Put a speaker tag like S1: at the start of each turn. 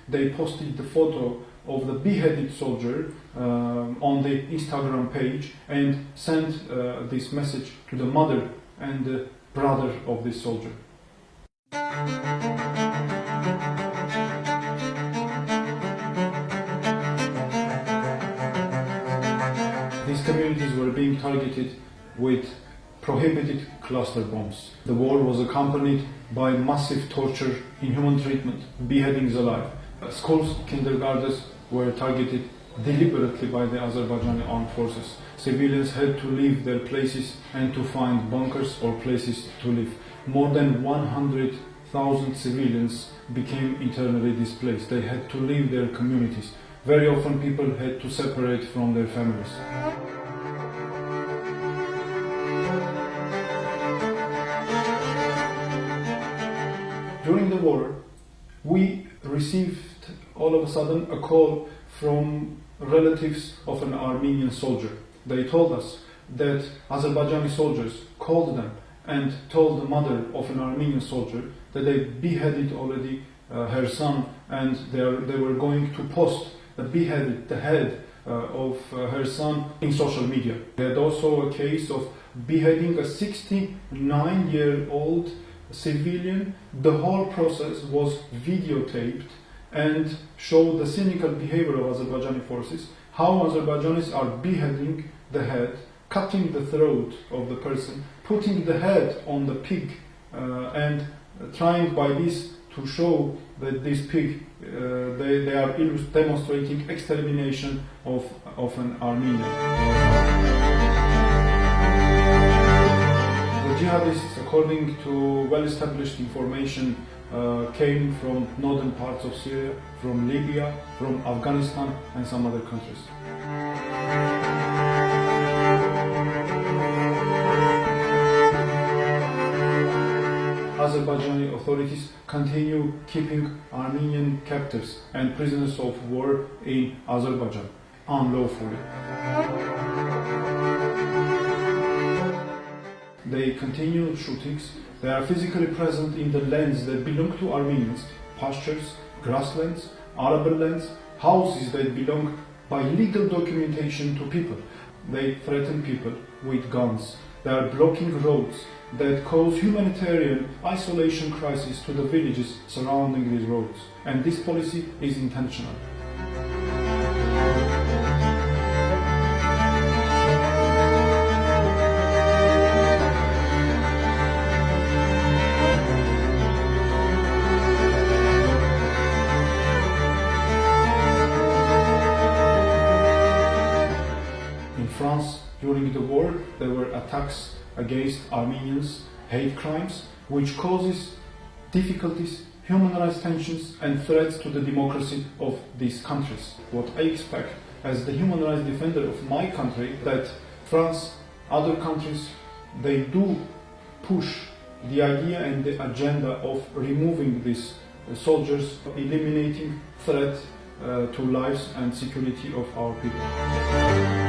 S1: they posted the photo of the beheaded soldier on the Instagram page and sent this message to the mother and the brother of this soldier. These communities were being targeted with prohibited cluster bombs. The war was accompanied by massive torture, inhuman treatment, beheadings alive. Schools, kindergartens were targeted deliberately by the Azerbaijani armed forces. Civilians had to leave their places and to find bunkers or places to live. More than 100,000 civilians became internally displaced. They had to leave their communities. Very often people had to separate from their families. During the war, we received all of a sudden a call from relatives of an Armenian soldier. They told us that Azerbaijani soldiers called them and told the mother of an Armenian soldier that they beheaded already her son, and they were going to post the head of her son in social media. They had also a case of beheading a 69-year-old civilian. The whole process was videotaped and showed the cynical behavior of Azerbaijani forces, how Azerbaijanis are beheading the head, cutting the throat of the person, putting the head on the pig, and trying by this to show that this pig, they are demonstrating extermination of an Armenian. The jihadists, according to well-established information, came from northern parts of Syria, from Libya, from Afghanistan and some other countries. Azerbaijani authorities continue keeping Armenian captives and prisoners of war in Azerbaijan unlawfully. They continue shootings. They are physically present in the lands that belong to Armenians, pastures, grasslands, arable lands, houses that belong by legal documentation to people. They threaten people with guns. They are blocking roads that cause humanitarian isolation crisis to the villages surrounding these roads. And this policy is intentional. In France, during the war, there were attacks against Armenians, hate crimes, which causes difficulties, human rights tensions and threats to the democracy of these countries. What I expect as the human rights defender of my country, that France, other countries, they do push the idea and the agenda of removing these soldiers, eliminating threat to lives and security of our people.